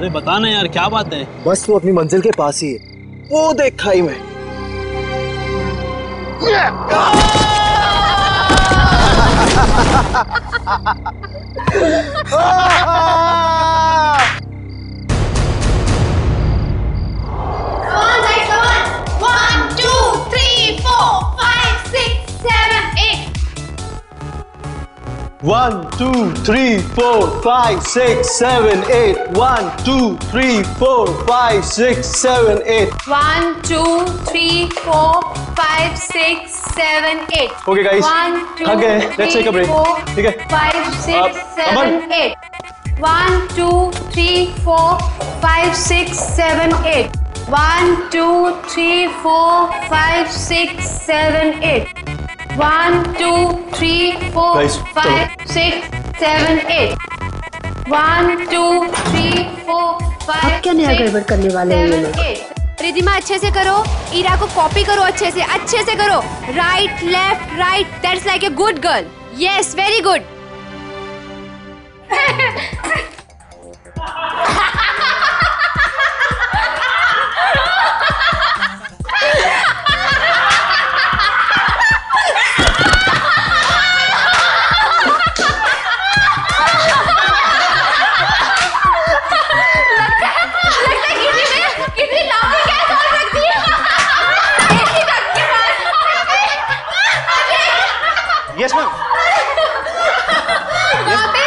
अरे बता ना यार, क्या बात है? बस तू अपनी मंजिल के पास ही है, वो देख खाई में। One, two, three, four, five, six, seven, eight. 1, 2, 3, 4, 5, 6, 7, 8. 1, 2, 3, 4, 5, 6, 7, 8. Okay, guys. 1, 2, Okay, let's take a break. 3, 4, 5, 6, 7, 8. 1, 2, 3, 4, 5, 6, 7, 8. 1, 2, 3, 4, 5, 6, 7, 8. 1, 2, 3, 4, Guys, 5, 6, 7, 8. 1, 2, 3, 4, 5. अब क्या नया गड़बड़ करने वाले हैं ये लोग? 8. रिधिमा अच्छे से करो, ईरा को कॉपी करो, अच्छे से करो। Right left right, that's like a good girl. Yes, very good. Yes, ma'am. वहाँ पे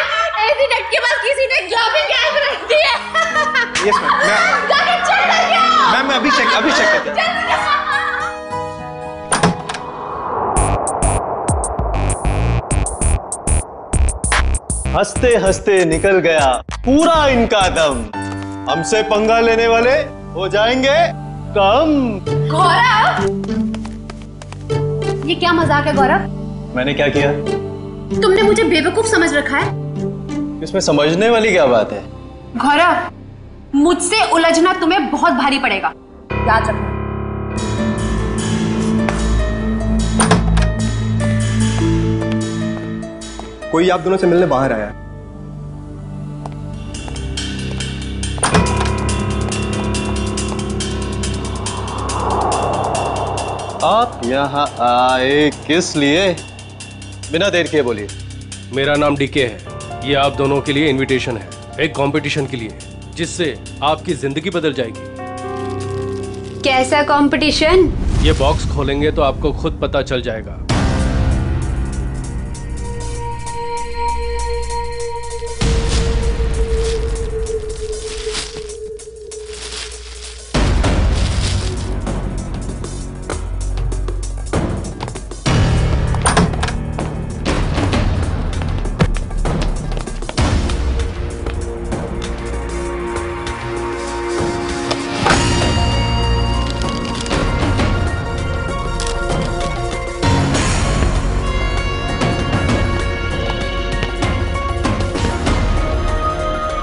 ऐसी डट के पास किसी ने जॉबिंग कैप रख दी है। Yes, ma'am. जाके चेक करके आओ। मैम मैं अभी चेक करता हूँ। हंसते हंसते निकल गया पूरा इनका दम, हमसे पंगा लेने वाले हो जाएंगे कम। गौरव, ये क्या मजाक है गौरव? मैंने क्या किया? तुमने मुझे बेवकूफ समझ रखा है। इसमें समझने वाली क्या बात है? गौरव, मुझसे उलझना तुम्हें बहुत भारी पड़ेगा, याद रखना। कोई आप दोनों से मिलने बाहर आया है। आप यहाँ आए किस लिए? बिना देर किए बोलिए। मेरा नाम डीके है। ये आप दोनों के लिए इनविटेशन है, एक कंपटीशन के लिए, जिससे आपकी जिंदगी बदल जाएगी। कैसा कंपटीशन? ये बॉक्स खोलेंगे तो आपको खुद पता चल जाएगा।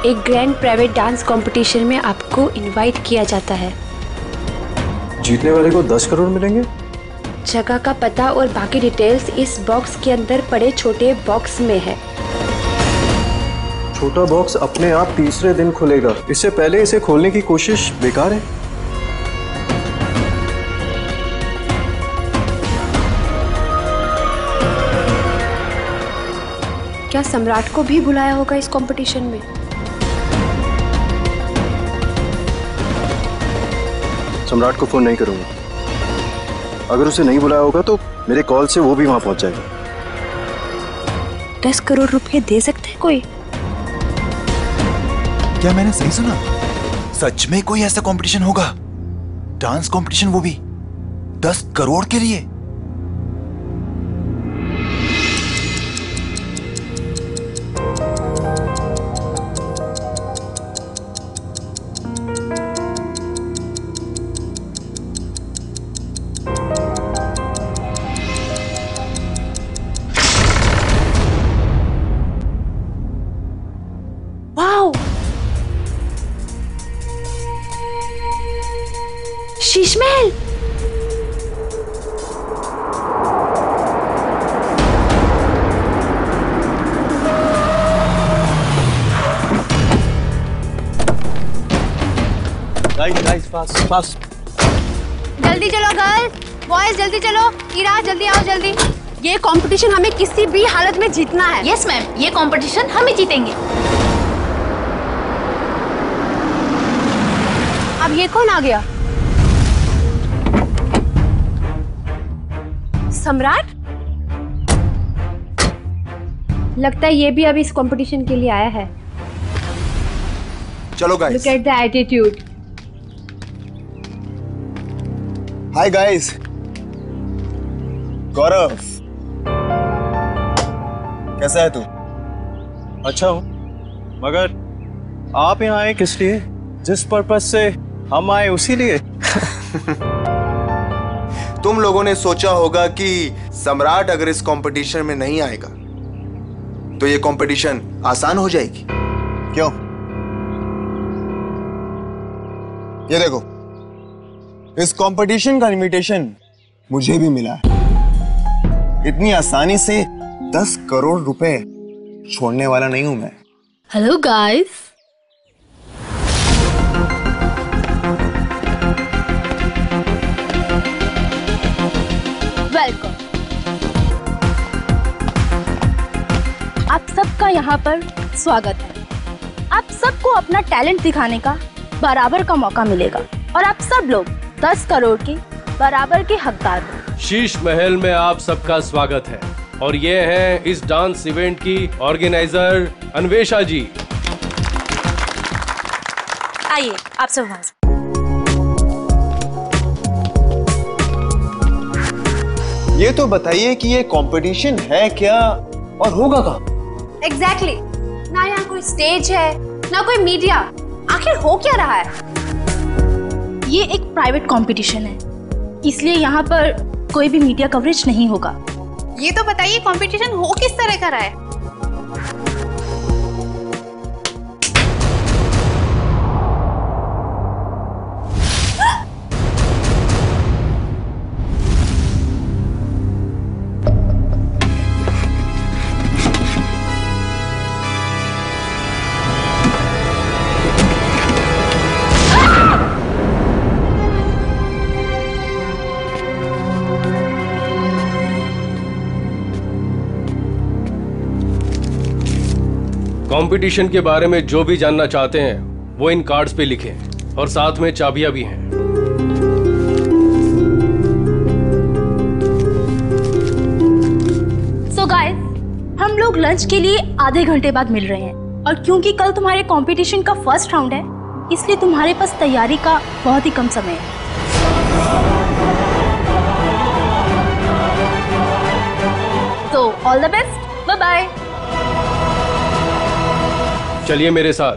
एक ग्रैंड प्राइवेट डांस कंपटीशन में आपको इनवाइट किया जाता है। जीतने वाले को 10 करोड़ मिलेंगे। जगह का पता और बाकी डिटेल्स इस बॉक्स के अंदर पड़े छोटे बॉक्स में है। छोटा बॉक्स अपने आप तीसरे दिन खुलेगा, इससे पहले इसे खोलने की कोशिश बेकार है। क्या सम्राट को भी बुलाया होगा इस कंपटीशन में? सम्राट को फोन नहीं करूंगा। अगर उसे नहीं बुलाया होगा तो मेरे कॉल से वो भी वहां पहुंच जाएगा। 10 करोड़ रुपए दे सकते हैं कोई? क्या मैंने सही सुना? सच में कोई ऐसा कंपटीशन होगा? डांस कंपटीशन, वो भी 10 करोड़ के लिए? Sheesh Mahal. Guys fast fast. जल्दी चलो गर्ल्स, बॉयज जल्दी चलो। ईरा जल्दी आओ जल्दी। ये कंपटीशन हमें किसी भी हालत में जीतना है। यस मैम, ये कंपटीशन हम ही जीतेंगे। अब ये कौन आ गया? सम्राट? लगता है ये भी अब इस कंपटीशन के लिए आया है। चलो guys. Look at the attitude. Hi guys. Gaurav, कैसा है तू? अच्छा हूँ, मगर आप यहाँ आए किस लिए? जिस पर्पस से हम आए उसी लिए। तुम लोगों ने सोचा होगा कि सम्राट अगर इस कंपटीशन में नहीं आएगा तो ये कंपटीशन आसान हो जाएगी। क्यों? ये देखो, इस कंपटीशन का इनविटेशन मुझे भी मिला है। इतनी आसानी से 10 करोड़ रुपए छोड़ने वाला नहीं हूं मैं। Hello guys. वेलकम। आप सबका यहाँ पर स्वागत है। आप सबको अपना टैलेंट दिखाने का बराबर का मौका मिलेगा और आप सब लोग 10 करोड़ के बराबर के हकदार हो। शीश महल में आप सबका स्वागत है और ये हैं इस डांस इवेंट की ऑर्गेनाइजर अन्वेषा जी। आइए आप सब वहां से। ये तो बताइए कि ये कंपटीशन है क्या और होगा कहाँ? एग्जैक्टली। ना यहाँ कोई स्टेज है ना कोई मीडिया। आखिर हो क्या रहा है? ये एक प्राइवेट कंपटीशन है, इसलिए यहाँ पर कोई भी मीडिया कवरेज नहीं होगा। ये तो बताइए कंपटीशन हो किस तरह का रहा है? कंपटीशन के बारे में जो भी जानना चाहते हैं वो इन कार्ड्स पे लिखें और साथ में चाबियां भी हैं। सो गाइस, हम लोग लंच के लिए आधे घंटे बाद मिल रहे हैं और क्योंकि कल तुम्हारे कंपटीशन का फर्स्ट राउंड है, इसलिए तुम्हारे पास तैयारी का बहुत ही कम समय है। तो all the best, bye bye. चलिए मेरे साथ,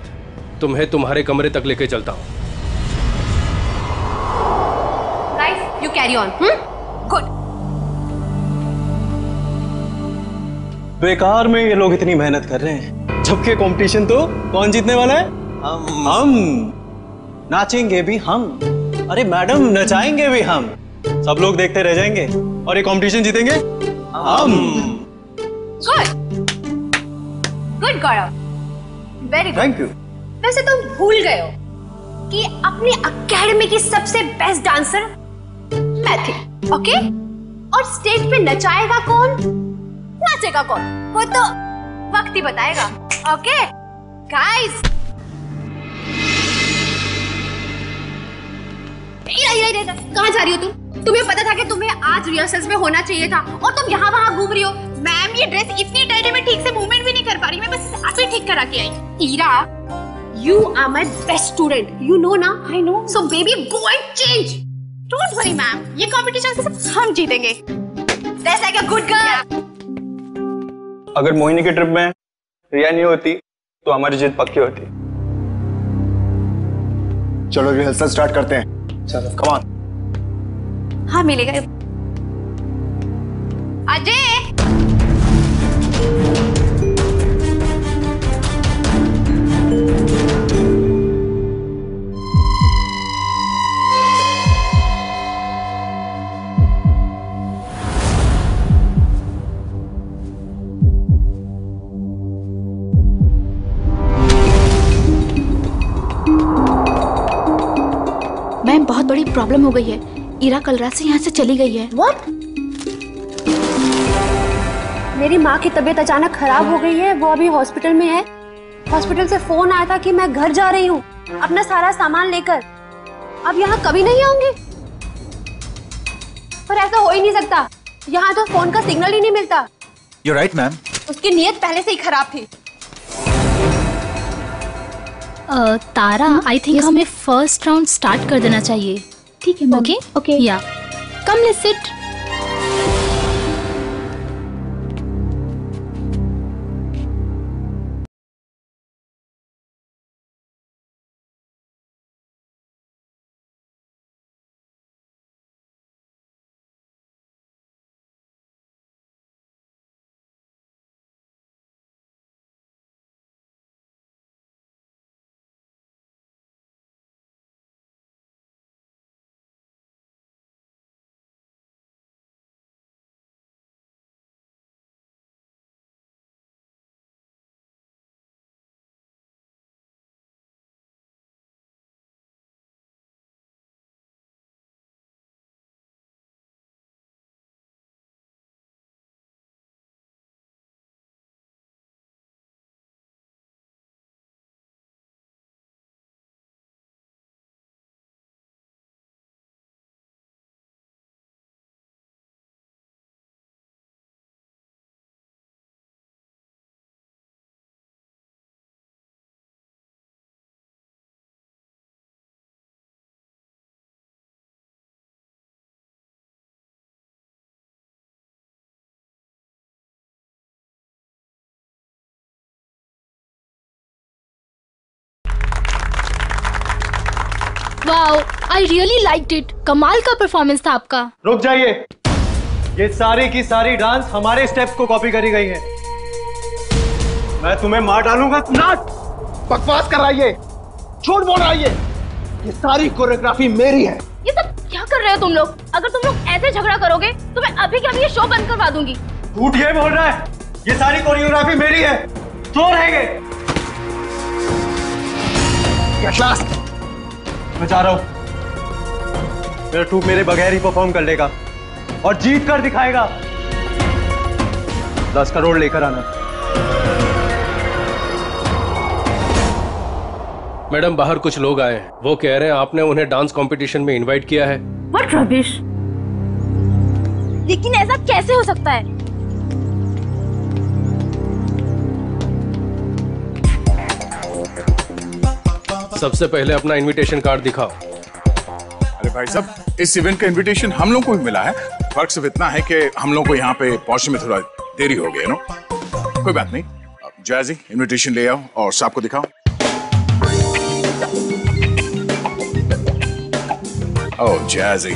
तुम्हें तुम्हारे कमरे तक लेके चलता हूँ। Guys, you carry on. Good. बेकार में ये लोग इतनी मेहनत कर रहे हैं, जबकि कंपटीशन तो कौन जीतने वाला है? हम। नाचेंगे भी हम। अरे मैडम, नचाएंगे भी हम। सब लोग देखते रह जाएंगे और ये कंपटीशन जीतेंगे हम। Good good Gaurav, very good. Thank you. वैसे तुम भूल गए हो कि अपनी एकेडमी की सबसे बेस्ट डांसर मैं थी, ओके? और स्टेज पे नचाएगा कौन, नाचेगा कौन, वो तो वक्त ही बताएगा। ओके गाइस, कहाँ जा रही हो तुम? तुम्हें पता था कि तुम्हें आज रिहर्सल्स में होना चाहिए था और तुम यहाँ वहाँ घूम रही हो। मैम, ये ड्रेस इतनी टाइट है, मैं ठीक से मूवमेंट भी नहीं कर पा रही। मैं बस इसे अभी ठीक करा के आई। Ira, you are my best student, you know ना? I know. So baby, go and change. Don't worry, ma'am. ये competition से हम जीतेंगे. That's like a good girl. अगर मोहिनी के ट्रिप में रिया नहीं होती तो हमारी जीत पक्की होती। चलो रिहर्सल स्टार्ट करते हैं। चलो, कम ऑन। हाँ, मिलेगा। अजय, मैम बहुत बड़ी प्रॉब्लम हो गई है। इरा कल रात से यहाँ से चली गई है। व्हाट? मेरी माँ की तबीयत अचानक खराब हो गई है, वो अभी हॉस्पिटल में है। हॉस्पिटल से फोन आया था कि मैं घर जा रही हूँ अपना सारा सामान लेकर। अब यहाँ कभी नहीं आऊंगी। पर ऐसा हो ही नहीं सकता, यहाँ तो फोन का सिग्नल ही नहीं मिलता। You're right, ma'am. उसकी नीयत पहले से ही खराब थी। तारा, आई थिंक हमें फर्स्ट राउंड स्टार्ट कर देना चाहिए। ठीक है ma'am. Okay okay. Yeah come let's sit. Wow, I really liked it. कमाल का परफॉर्मेंस था आपका। रुक जाइए, ये सारी की सारी डांस हमारे स्टेप्स को कॉपी करी गई है। मैं तुम्हें मार डालूंगा। नाट बकवास कर रहा है, ये झूठ बोल रहा है, ये सारी कोरियोग्राफी मेरी है। ये सब क्या कर रहे हो तुम लोग? अगर तुम लोग ऐसे झगड़ा करोगे तो मैं अभी के अभी ये शो बंद करवा दूंगी। झूठ ये बोल रहा है, ये सारी कोरियोग्राफी मेरी है। तो रहेंगे। मैं जा रहा हूं। मेरा ट्रूप मेरे बगैर ही परफॉर्म कर लेगा और जीत कर दिखाएगा। 10 करोड़ लेकर आना। मैडम, बाहर कुछ लोग आए हैं, वो कह रहे हैं आपने उन्हें डांस कंपटीशन में इनवाइट किया है। What rubbish! लेकिन ऐसा कैसे हो सकता है? सबसे पहले अपना इनविटेशन कार्ड दिखाओ। अरे भाई साहब, इस इवेंट का इनविटेशन हम लोग को भी मिला है। फर्क सिर्फ इतना है कि हम लोग को यहाँ पे पहुंचने में थोड़ा देरी हो गई, नो? कोई बात नहीं। जैजी, इनविटेशन ले आओ और साहब को दिखाओ। ओह जैजी,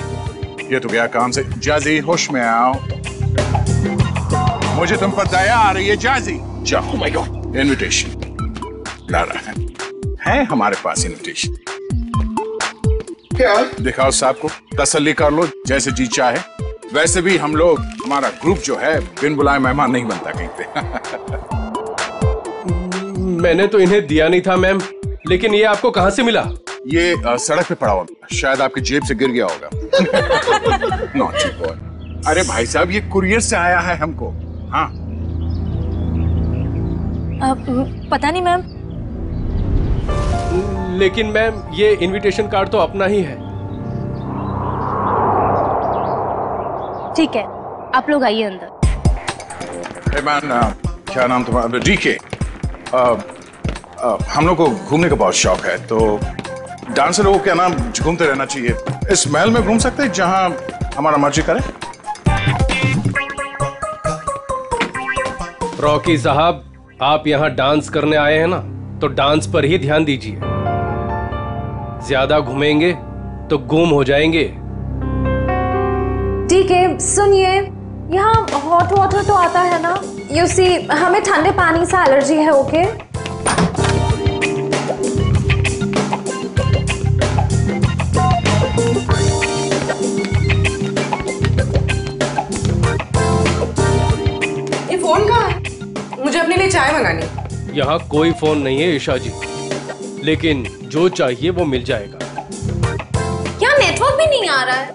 ये तो गया काम से। जैजी, होश में आओ। मुझे तुम पर दया आ रही है जैजी। जाओ। माय गॉड, इनविटेशन ला रहा है हमारे पास इनविटेशन। क्या दिखाओ साहब को, तसल्ली कर लो, जैसे जी चाहे। वैसे भी हम लोग, हमारा ग्रुप जो है, बिन बुलाए मेहमान नहीं बनता कहीं पे। मैंने तो इन्हें दिया नहीं था मैम, लेकिन ये आपको कहां से मिला? ये सड़क पे पड़ा हुआ, शायद आपकी जेब से गिर गया होगा। Naughty boy. अरे भाई साहब, ये कुरियर से आया है हमको। हाँ पता नहीं मैम। लेकिन मैम, ये इनविटेशन कार्ड तो अपना ही है। ठीक है, आप लोग आइए अंदर। हे मैन, क्या नाम तुम्हारा? डीके। हम लोग को घूमने का बहुत शौक है, तो डांसर लोगों के नाम घूमते रहना चाहिए। इस महल में घूम सकते हैं जहां हमारा मर्जी करे। रॉकी साहब, आप यहाँ डांस करने आए हैं ना, तो डांस पर ही ध्यान दीजिए। ज्यादा घूमेंगे तो गुम हो जाएंगे। ठीक है, सुनिए, यहाँ हॉट वाटर तो आता है ना? यू सी, हमें ठंडे पानी से एलर्जी है। ओके ये फोन कहाँ है? मुझे अपने लिए चाय मंगानी। यहाँ कोई फोन नहीं है ईशा जी, लेकिन जो चाहिए वो मिल जाएगा। यहाँ आ रहा है।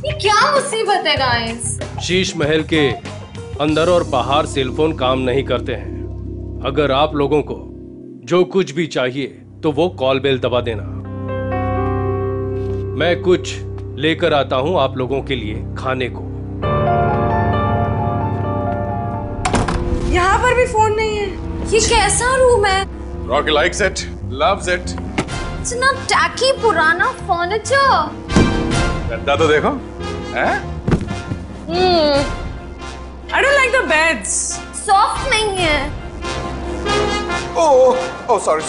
ये क्या मुसीबत है गाइस? शीश महल के अंदर और बाहर सेलफोन काम नहीं करते हैं। अगर आप लोगों को जो कुछ भी चाहिए तो वो कॉल बेल दबा देना। मैं कुछ लेकर आता हूं आप लोगों के लिए खाने को। यहाँ पर भी फोन नहीं है। ये कैसा रूम है? Rocky likes it, loves it. इतना टैकी पुराना फर्नीचर। गद्दा तो देखो, हैं? I don't like the beds. Soft नहीं है। Oh sorry.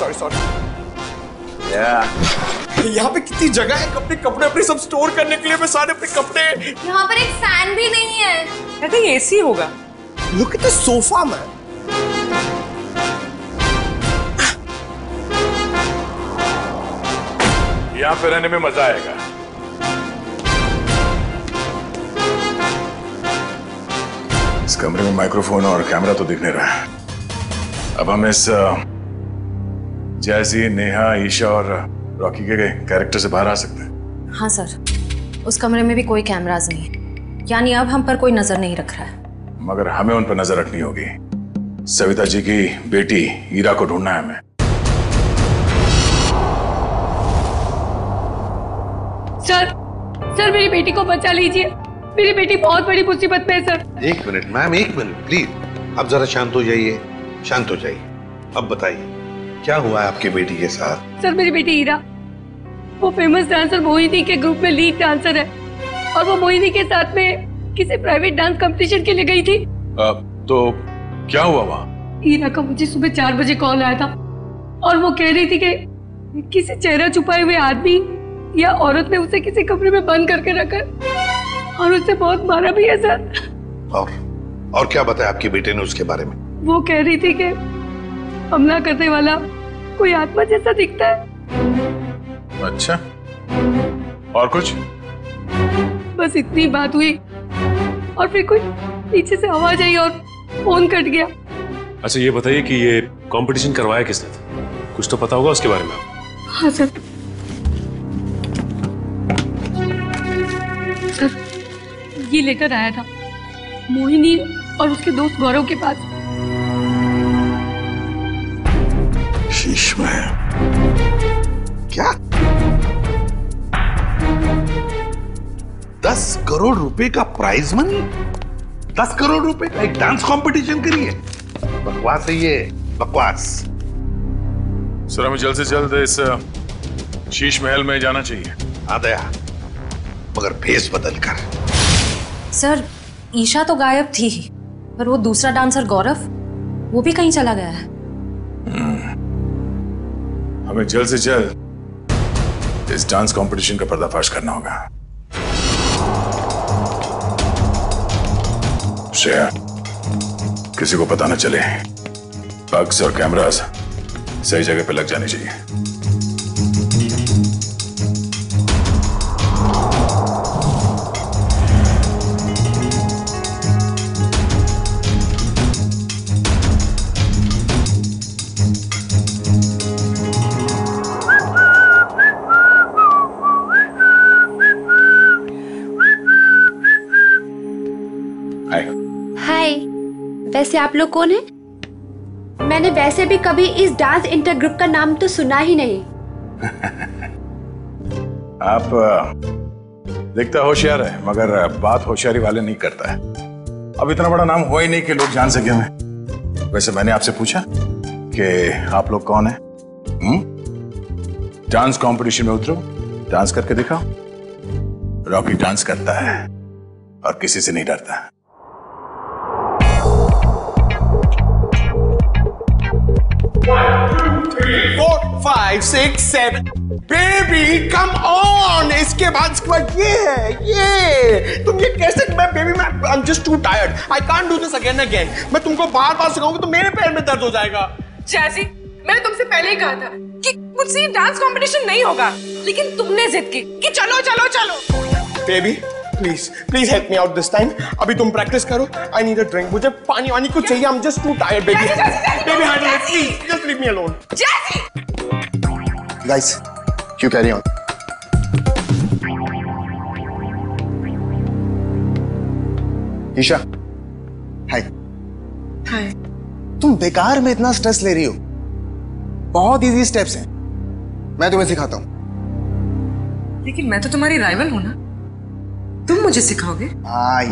यहाँ पे कितनी जगह है अपने कपड़े अपने सब स्टोर करने के लिए। मैं सारे अपने कपड़े। यहाँ पर एक फैन भी नहीं है। I think AC होगा। Look at the sofa, man. यहाँ पे रहने में मजा आएगा। इस कमरे में माइक्रोफोन और कैमरा तो दिख नहीं रहा है। अब हम इस जैसी, नेहा, ईशा और रॉकी के कैरेक्टर से बाहर आ सकते हैं। हाँ सर, उस कमरे में भी कोई कैमरास नहीं है, यानी अब हम पर कोई नजर नहीं रख रहा है। मगर हमें उन पर नजर रखनी होगी। सविता जी की बेटी ईरा को ढूंढना है हमें। सर मेरी बेटी को बचा लीजिए। मेरी बेटी बहुत बड़ी मुसीबत में है सर। एक मिनट मैम, एक मिनट प्लीज। अब जरा शांत हो जाइए, शांत हो जाइए। अब बताइए क्या हुआ है आपकी बेटी के साथ? सर मेरी बेटी ईरा, वो फेमस डांसर मोहिनी के ग्रुप में लीड डांसर है और वो मोहिनी के साथ में किसी प्राइवेट डांस कंपटीशन के लिए गई थी। तो क्या हुआ वहाँ? ईरा का मुझे सुबह 4 बजे कॉल आया था और वो कह रही थी कि किसी चेहरा छुपाए हुए आदमी या औरत ने उसे किसी कमरे में बंद करके रखा और उसे बहुत मारा भी है सर। और क्या बताया आपकी बेटे ने उसके बारे में? वो कह रही थी कि हमला करने वाला कोई आत्मा जैसा दिखता है। अच्छा, और कुछ? बस इतनी बात हुई और फिर कोई पीछे से आवाज आई और फोन कट गया। अच्छा ये बताइए कि ये कंपटीशन करवाया किसने था? कुछ तो पता होगा उसके बारे में? हाँ सर, ये लेटर आया था मोहिनी और उसके दोस्त गौरव के पास। शीश महल क्या? 10 करोड़ रुपए का प्राइज मनी? 10 करोड़ रुपए का एक डांस कंपटीशन के लिए? बकवास है ये, बकवास। सर हमें जल्द से जल्द इस शीश महल में जाना चाहिए। आ दया, मगर भेस बदल कर। सर ईशा तो गायब थी ही, पर वो दूसरा डांसर गौरव, वो भी कहीं चला गया है। हमें जल्द से जल्द इस डांस कंपटीशन का पर्दाफाश करना होगा। श्रेया, किसी को पता न चले। बग्स और कैमरास सही जगह पे लग जाने चाहिए। हाय, वैसे आप लोग कौन हैं? मैंने वैसे भी कभी इस डांस इंटर ग्रुप का नाम तो सुना ही नहीं। आप दिखता होशियार है, मगर बात होशियारी वाले नहीं करता है। अब इतना बड़ा नाम हुआ ही नहीं कि लोग जान सके हमें। वैसे मैंने आपसे पूछा कि आप लोग कौन हैं? डांस कंपटीशन में उतरो, डांस करके दिखाओ। रॉकी डांस करता है और किसी से नहीं डरता। Four, 5, 6, 7 baby come on. इसके बाद ये है, ये तुम ये कैसे? मैं बेबी मैं आई am just too tired, I can't do this again again. मैं तुमको बार बार सिखाऊंगा तो मेरे पैर में दर्द हो जाएगा। जैसी मैंने तुमसे पहले ही कहा था कि मुझसे डांस कंपटीशन नहीं होगा, लेकिन तुमने जिद की कि चलो चलो चलो। Baby please help me out this time. अभी तुम प्रैक्टिस करो। I need a drink. मुझे पानी वानी कुछ चाहिए। I am just too tired baby. Baby handle it please, just leave me alone. Guys, you carry on. Isha, hi. Hi. तुम बेकार में इतना स्ट्रेस ले रही हो। बहुत इजी स्टेप्स हैं, मैं तुम्हें सिखाता हूँ। लेकिन मैं तो तुम्हारी राइवल हूं ना, तुम मुझे सिखाओगे?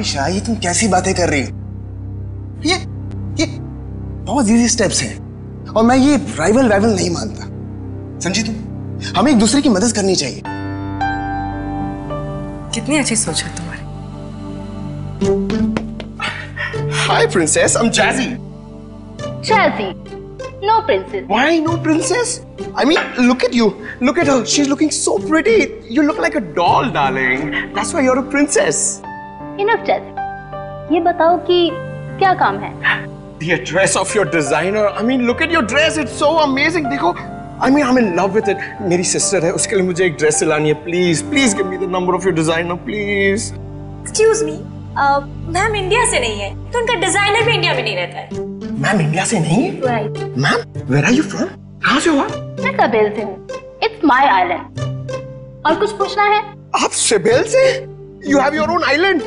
ईशा, ये तुम कैसी बातें कर रही हो? ये बहुत इजी स्टेप्स हैं और मैं ये राइवल नहीं मानता, समझी तुम? हमें एक दूसरे की मदद करनी चाहिए। कितनी अच्छी सोच है तुम्हारी। Hi princess, I'm Jazzy. Jazzy, no princess. Why no princess? I mean, look at you. Look at her. She's looking so pretty. You look like a doll, darling. That's why you're a princess. Enough, Jazzy. ये बताओ कि क्या काम है? The dress of your designer. I mean, look at your dress. It's so amazing. देखो, I mean, I'm in love with it. मेरी sister है, उसके लिए मुझे एक ड्रेस सिलानी है. Please give me the number of your designer, please. Excuse me. Ma'am India से नहीं है, तो उनका डिजाइनर भी इंडिया में नहीं रहता है। मैम इंडिया से नहीं है? Right. Ma'am, where are you from? कहाँ से हो आप? मैं सवेल से हूँ। It's my island. और कुछ पूछना है? आप सवेल से? You have your own island?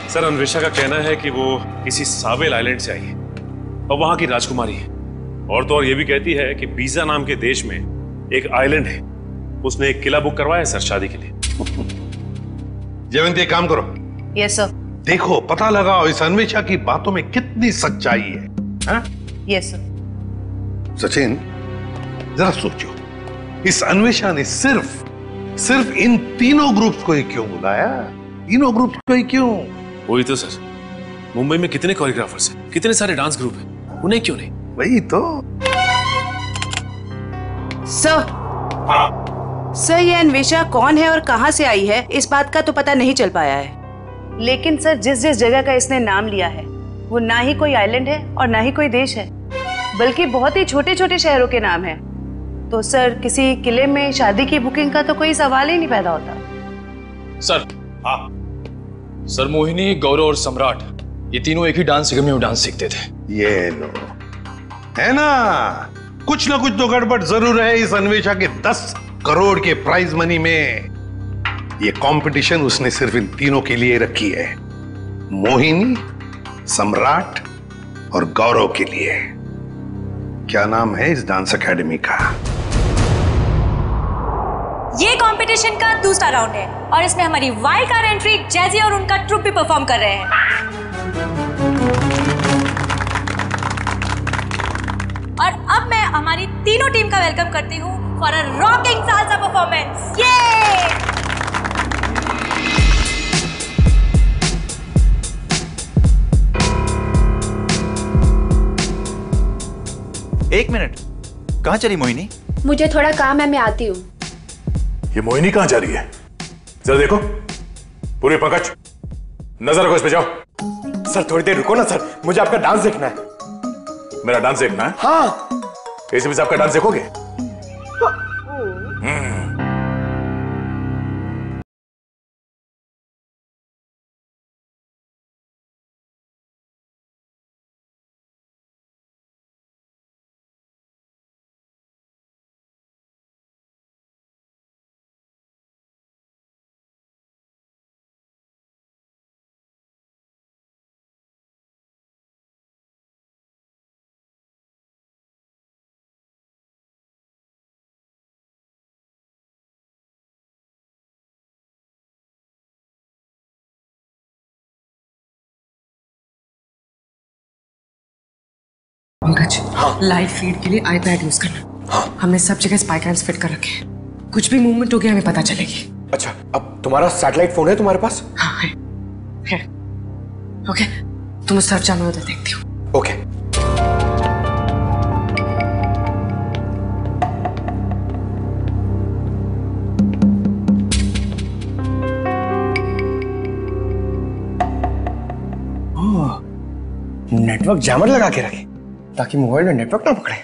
Sir, Anvesha का कहना है कि वो किसी सावेल आइलैंड से आई है और वहां की राजकुमारी है। और तो और ये भी कहती है कि बीजा नाम के देश में एक आइलैंड है, उसने एक किला बुक करवाया है सर शादी के लिए। जयवंती, एक काम करो। Yes sir. देखो, पता लगाओ इस अन्वेषा की बातों में कितनी सच्चाई है। Yes sir. सचिन, जरा सोचो, इस अन्वेषा ने सिर्फ इन तीनों ग्रुप्स को ही क्यों बुलाया? तीनों ग्रुप्स को ही क्यों? वही तो सर, मुंबई में कितने कोरियोग्राफर्स हैं, कितने सारे डांस ग्रुप हैं, उन्हें क्यों नहीं? वही तो। सर, ये अन्वेषा कौन है और कहां से आई है, इस बात का तो पता नहीं चल पाया है। लेकिन सर, जिस जगह का इसने नाम लिया है वो ना ही कोई आइलैंड है और ना ही कोई देश है, बल्कि बहुत ही छोटे छोटे शहरों के नाम है। तो सर, किसी किले में शादी की बुकिंग का तो कोई सवाल ही नहीं पैदा होता। सर, सर, मोहिनी, गौरव और सम्राट, ये तीनों एक ही डांस अकेडमी में डांस सीखते थे। ये लो, है ना, कुछ ना कुछ तो गड़बड़ जरूर है इस अन्वेषा के 10 करोड़ के प्राइज मनी में। ये कंपटीशन उसने सिर्फ इन तीनों के लिए रखी है, मोहिनी, सम्राट और गौरव के लिए। क्या नाम है इस डांस एकेडमी का? ये कंपटीशन का दूसरा राउंड है और इसमें हमारी वाइल्ड कार्ड एंट्री जैजी और उनका ट्रुप भी परफॉर्म कर रहे हैं। और अब मैं हमारी तीनों टीम का वेलकम करती हूँ for a rocking salsa performance. ये एक मिनट, कहाँ चली मोहिनी? मुझे थोड़ा काम है, मैं आती हूँ। ये मोहिनी कहाँ जा रही है? जरा देखो, पूरी पंकज, नजर रखो इस पे, जाओ। सर थोड़ी देर रुको ना सर, मुझे आपका डांस देखना है। मेरा डांस देखना है? हाँ। एसीपी साहब का डांस देखोगे? पंकज, लाइव फीड के लिए आईपैड यूज करना। हमने सब जगह स्पाई कैम्स फिट कर रखे हैं, कुछ भी मूवमेंट हो गया हमें पता चलेगी। अच्छा, अब तुम्हारा सैटेलाइट फोन है तुम्हारे पास? हाँ है। ओके, तुम उस तरफ जाओ, मैं उधर देखती हूँ। ओके। नेटवर्क जैमर लगा के रखे ताकि मोबाइल में नेटवर्क ना पकड़े।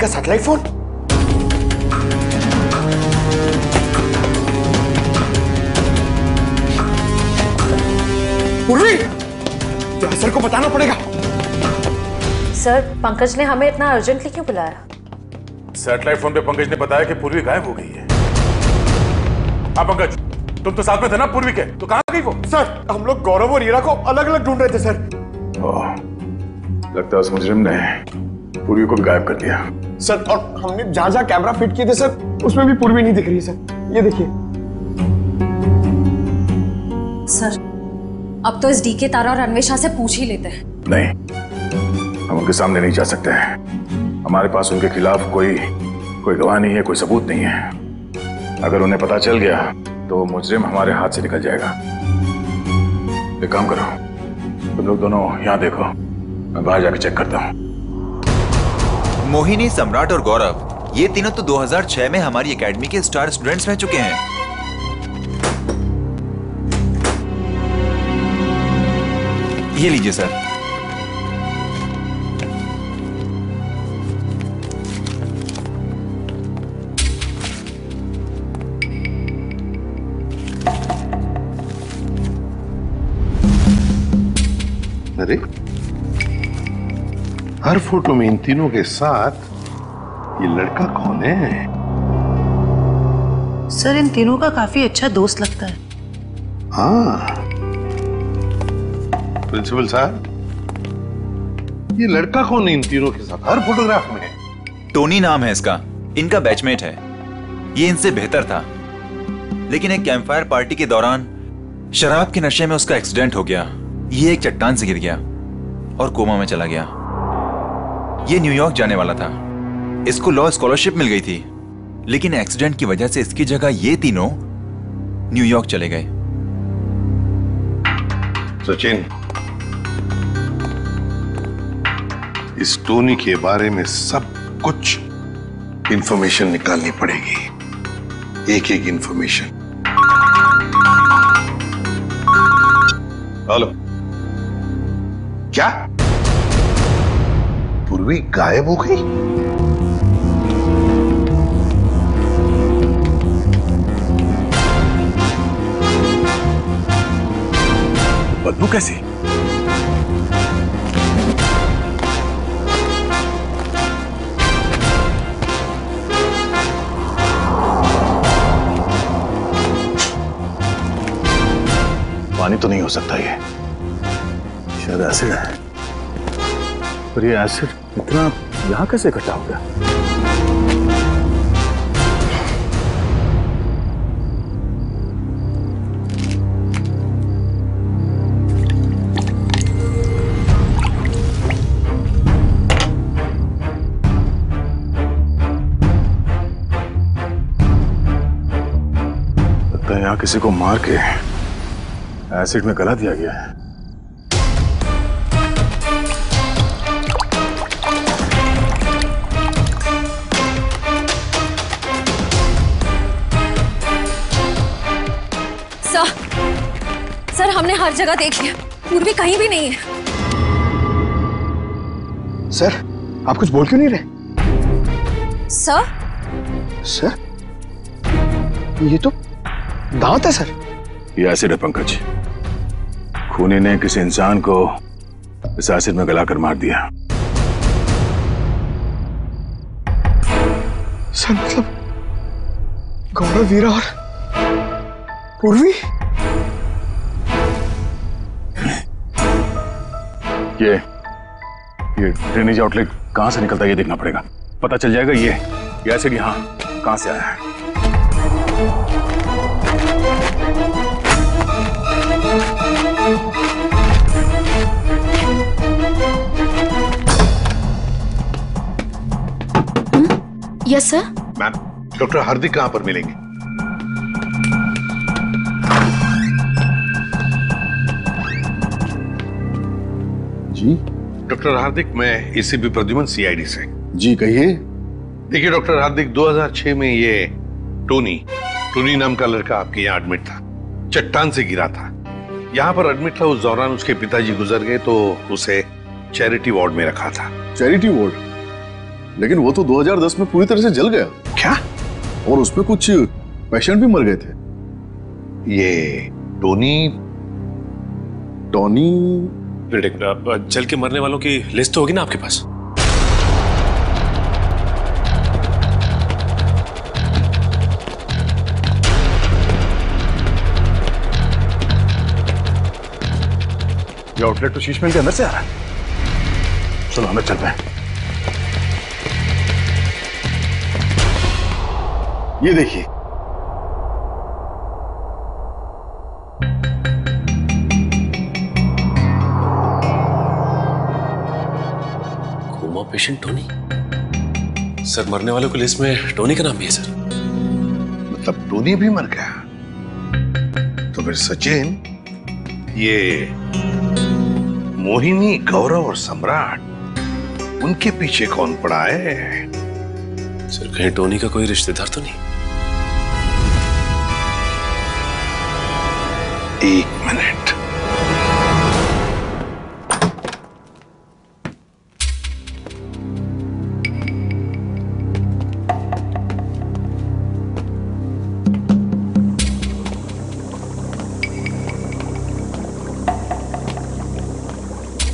का सैटेलाइट फोन। पूर्वी, सर को बताना पड़ेगा। सर, पंकज ने हमें इतना अर्जेंटली क्यों बुलाया? सैटेलाइट फोन पे पंकज ने बताया कि पूर्वी गायब हो गई है। हाँ पंकज, तुम तो साथ में थे ना पूर्वी के, तो कहाँ गई वो? सर, हम लोग गौरव और हीरा को अलग अलग ढूंढ रहे थे सर। लगता है उस मुजरिम ने पूर्वी को भी गायब कर दिया। सर, और हमने जहां जहां कैमरा फिट किए थे सर, उसमें भी पूर्वी नहीं दिख रही है सर। ये देखिए सर, अब तो इस डीके, तारा और अन्वेषा से पूछ ही लेते हैं। नहीं, हम उनके सामने नहीं जा सकते हैं। हमारे पास उनके खिलाफ कोई गवाह नहीं है, कोई सबूत नहीं है। अगर उन्हें पता चल गया तो मुजरिम हमारे हाथ से निकल जाएगा। एक काम करो, तुम लोग दोनों यहाँ देखो, मैं बाहर जाके चेक करता हूँ। मोहिनी, सम्राट और गौरव, ये तीनों तो 2006 में हमारी एकेडमी के स्टार स्टूडेंट्स रह चुके हैं। ये लीजिए सर। अरे, हर फोटो में इन तीनों के साथ ये लड़का कौन है? सर, इन तीनों का काफी अच्छा दोस्त लगता है। हाँ, प्रिंसिपल साहब, ये लड़का कौन है इन तीनों के साथ हर फोटोग्राफ में? टोनी नाम है इसका, इनका बैचमेट है। ये इनसे बेहतर था, लेकिन एक कैंपफायर पार्टी के दौरान शराब के नशे में उसका एक्सीडेंट हो गया। ये एक चट्टान से गिर गया और कोमा में चला गया। ये न्यूयॉर्क जाने वाला था, इसको लॉ स्कॉलरशिप मिल गई थी, लेकिन एक्सीडेंट की वजह से इसकी जगह ये तीनों न्यूयॉर्क चले गए। सचिन, इस टोनी के बारे में सब कुछ इंफॉर्मेशन निकालनी पड़ेगी, एक एक इंफॉर्मेशन। हेलो, क्या पूर्वी गायब हो गई? बदबू कैसी? पानी तो नहीं हो सकता, ये शायद एसिड है। पर ये एसिड इतना यहां कैसे इकट्ठा हो गया? लगता है यहां किसी को मार के एसिड में गला दिया गया है। सर, हमने हर जगह देख लिया, पूर्वी कहीं भी नहीं है। सर, आप कुछ बोल क्यों नहीं रहे? सर? सर, ये तो दांत है सर। ये एसिड है पंकज। खूनी ने किसी इंसान को इस एसिड में गलाकर मार दिया। सर, मतलब गौरव, वीरा और पूर्वी? ये ड्रेनेज आउटलेट कहां से निकलता है ये देखना पड़ेगा। पता चल जाएगा ये एसिड यहां कहां से आया है। Yes sir. मैम, डॉक्टर हार्दिक कहां पर मिलेंगे? जी डॉक्टर हार्दिक, मैं एसीपी प्रद्युमन, सीआईडी से। जी कहिए। देखिए डॉक्टर हार्दिक, 2006 में ये टोनी नाम का लड़का आपके यहाँ एडमिट था, चट्टान से गिरा था। यहाँ पर एडमिट था, उस दौरान उसके पिताजी गुजर गए तो उसे चैरिटी वार्ड में रखा था। Charity ward? लेकिन वो तो 2010 में पूरी तरह से जल गया। क्या? और उसमें कुछ पेशेंट भी मर गए थे। ये टोनी जल के मरने वालों की लिस्ट तो होगी ना आपके पास? ये आउटलेट तो शीश महल के अंदर से आ रहा है। चलो हमें चलते हैं। ये देखिए, कोमा पेशेंट टोनी। सर मरने वालों की लिस्ट में टोनी का नाम भी है सर। मतलब टोनी भी मर गया? तो फिर सचिन, ये मोहिनी, गौरव और सम्राट, उनके पीछे कौन पड़ा है? सर कहीं टोनी का कोई रिश्तेदार तो नहीं? एक मिनट।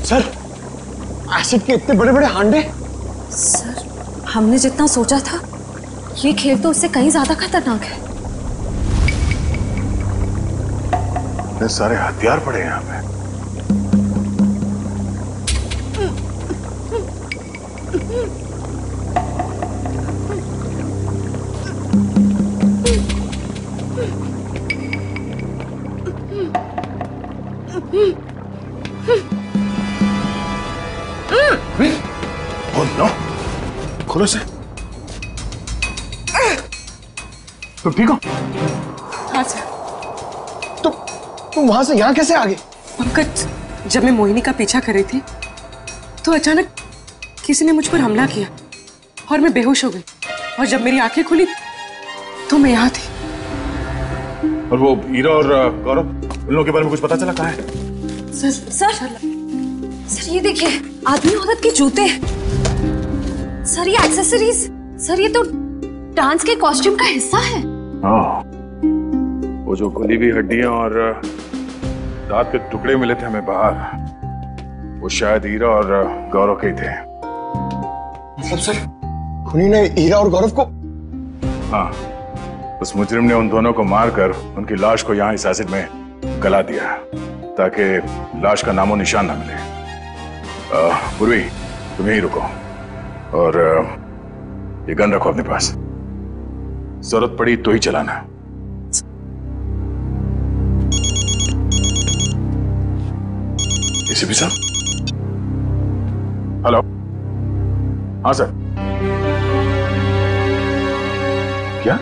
सर, एसिड के इतने बड़े बड़े हांडे। सर, हमने जितना सोचा था ये खेल तो उससे कहीं ज्यादा खतरनाक है। इतने सारे हथियार पड़े हैं यहाँ पे। Oh no! खोलो से। तुम ठीक हो? हाँ सर। तुम वहां से यहाँ कैसे आ गए? पंकज, जब मैं मोहिनी का पीछा कर रही थी तो अचानक किसी ने मुझ पर हमला किया और मैं बेहोश हो गई। और जब मेरी आंखें खुली तो मैं यहाँ थी। और वो हीरा और गौरव, उन लोगों के बारे में कुछ पता चला? कहाँ है? सर ये देखिए, आदमी औरत के जूते। सर ये एक्सेसरीज। सर ये तो डांस के कॉस्ट्यूम का हिस्सा है। वो जो खुली हुई हड्डियां और दांत के टुकड़े मिले थे हमें बाहर, वो शायद हीरा और गौरव के ही थे। मतलब सर, खुनी ने हीरा और गौरव को? हाँ, उस मुजरिम ने उन दोनों को मारकर उनकी लाश को यहाँ इस एसिड में गला दिया ताकि लाश का नामो निशान ना मिले। पूर्वी, तुम यहीं रुको और ये गन रखो अपने पास। जरूरत पड़ी तो ही चलाना। एसीपी साहब। हेलो। हाँ सर। क्या?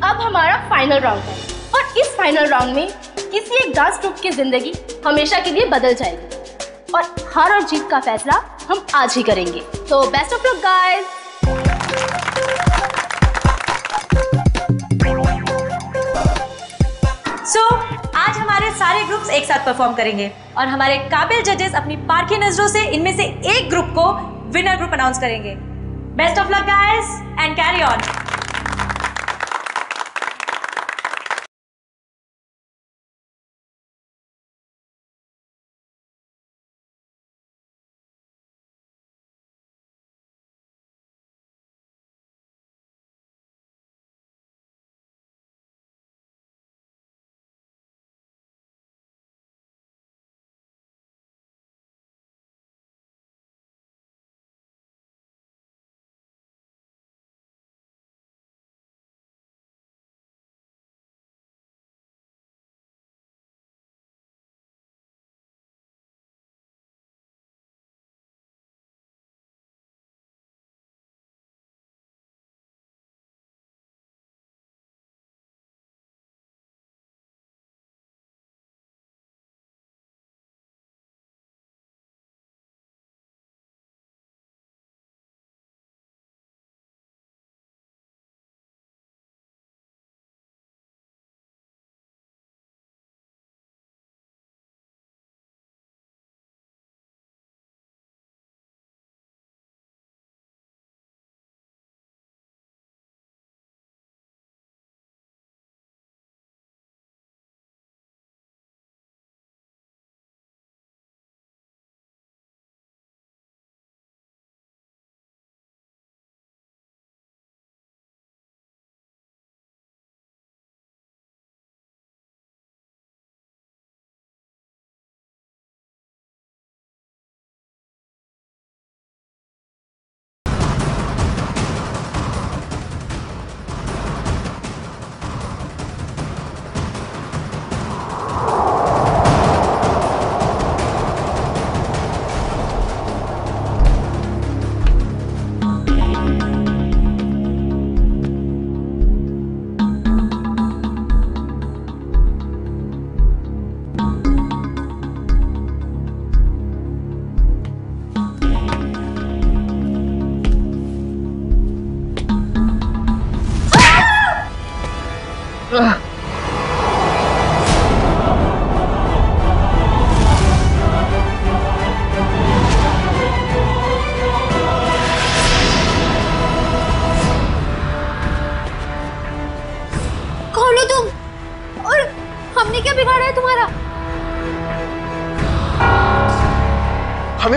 अब हमारा फाइनल राउंड है और इस फाइनल राउंड में किसी एक डांस ग्रुप की जिंदगी हमेशा के लिए बदल जाएगी और हार और जीत का फैसला हम आज ही करेंगे। तो बेस्ट ऑफ लक गाइस। सो आज हमारे सारे ग्रुप्स एक साथ परफॉर्म करेंगे और हमारे काबिल जजेस अपनी पारखी नजरों से इनमें से एक ग्रुप को विनर ग्रुप अनाउंस करेंगे। Best of luck guys and carry on.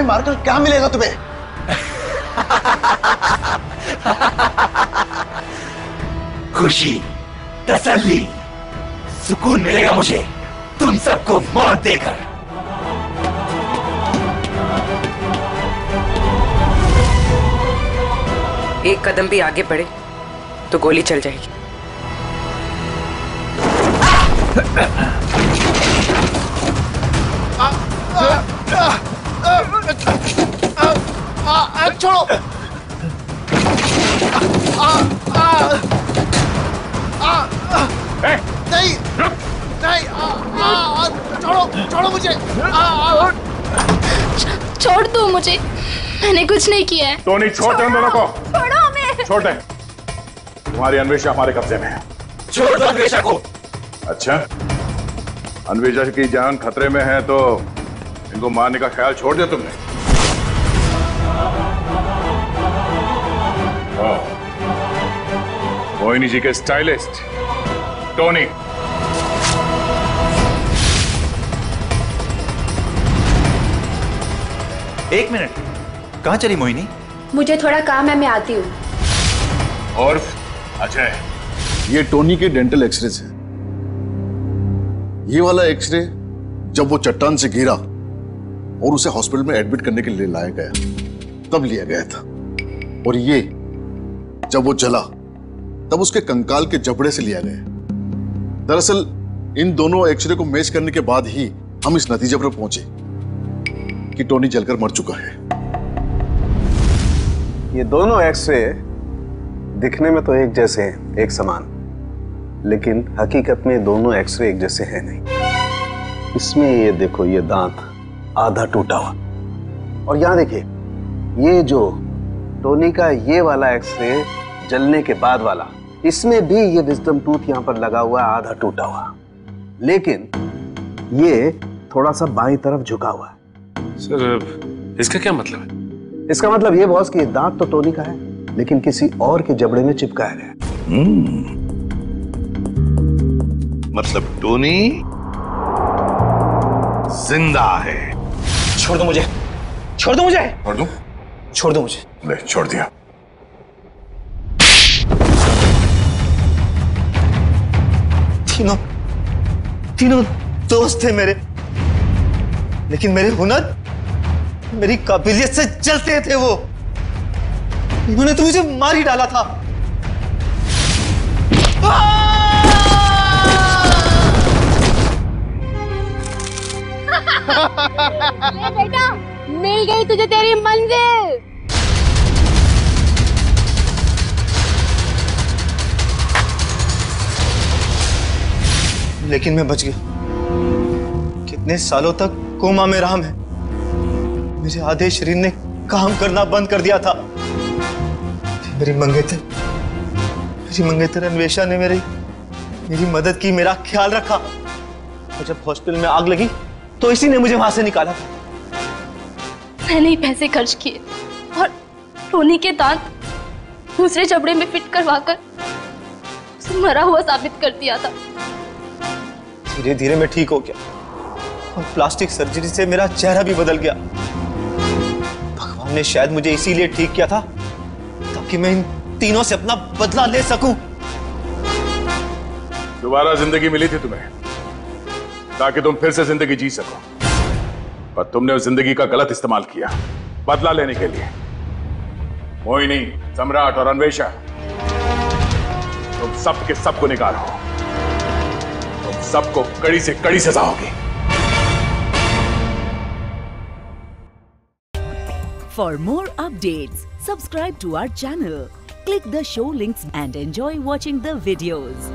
हमें मारकर क्या मिलेगा तुम्हें? खुशी, तसल्ली, सुकून मिलेगा मुझे तुम सबको मौत देकर। एक कदम भी आगे बढ़े तो गोली चल जाएगी। छोड़ो। नहीं नहीं, छोड़ो मुझे। छोड़ दो मुझे, मैंने कुछ नहीं किया है। टोनी छोड़ दे उन दोनों को। छोड़ो हमें। छोड़ दे। तुम्हारी अन्वेषा हमारे कब्जे में है। छोड़ दो अन्वेषा को। अच्छा, अन्वेषा की जान खतरे में है तो इनको मारने का ख्याल छोड़ दिया तुमने? मोहिनी जी के स्टाइलिस्ट टोनी। एक मिनट, कहां चली मोहिनी? मुझे थोड़ा काम है, मैं आती हूँ। और अजय, ये टोनी के डेंटल एक्सरेज है। ये वाला एक्सरे जब वो चट्टान से गिरा और उसे हॉस्पिटल में एडमिट करने के लिए लाया गया तब लिया गया था। और ये जब वो जला तब उसके कंकाल के जबड़े से लिया गया। दरअसल इन दोनों एक्सरे को मैच करने के बाद ही हम इस नतीजे पर पहुंचे कि टोनी जलकर मर चुका है। ये दोनों एक्सरे दिखने में तो एक जैसे हैं, एक समान, लेकिन हकीकत में दोनों एक्सरे एक जैसे हैं नहीं। इसमें ये देखो, ये दांत आधा टूटा हुआ, और यहां देखिए ये जो टोनी का ये वाला एक्सरे जलने के बाद वाला, इसमें भी ये विजडम टूथ यहां पर लगा हुआ है, आधा टूटा हुआ, लेकिन ये थोड़ा सा बाईं तरफ झुका हुआ है। सर इसका क्या मतलब है? इसका मतलब ये बॉस कि दांत तो टोनी का है, लेकिन किसी और के जबड़े में चिपकाया गया। मतलब टोनी जिंदा है। छोड़ दो मुझे, छोड़ दो मुझे। छोड़ दूं? छोड़ दो मुझे। ले, छोड़ दिया। तीनों दोस्त थे मेरे, लेकिन मेरे हुनर, मेरी काबिलियत से जलते थे वो। इन्होंने तो मुझे मार ही डाला था। ले बेटा, मिल गई तुझे तेरी मंजिल। लेकिन मैं बच गया। कितने सालों तक कोमा में रहा मैं। मेरे आधे शरीर ने काम करना बंद कर दिया था। मेरी मंगेतर अन्वेषा ने मेरी मदद की, मेरा ख्याल रखा। और जब हॉस्पिटल में आग लगी तो इसी ने मुझे वहां से निकाला था। मैंने ही पैसे खर्च किए और टोनी के दांत दूसरे जबड़े में फिट करवाकर उसे मरा हुआ साबित कर दिया था। धीरे धीरे मैं ठीक हो गया और प्लास्टिक सर्जरी से मेरा चेहरा भी बदल गया। भगवान ने शायद मुझे इसीलिए ठीक किया था ताकि मैं इन तीनों से अपना बदला ले सकूं। दोबारा जिंदगी मिली थी तुम्हें ताकि तुम फिर से जिंदगी जी सको, पर तुमने उस जिंदगी का गलत इस्तेमाल किया बदला लेने के लिए। मोहिनी, सम्राट और अन्वेषा, तुम सब के सब गुनहगार हो। तुम सबको कड़ी से कड़ी सजा होगी। For more updates, subscribe to our channel, click the show links and enjoy watching the videos.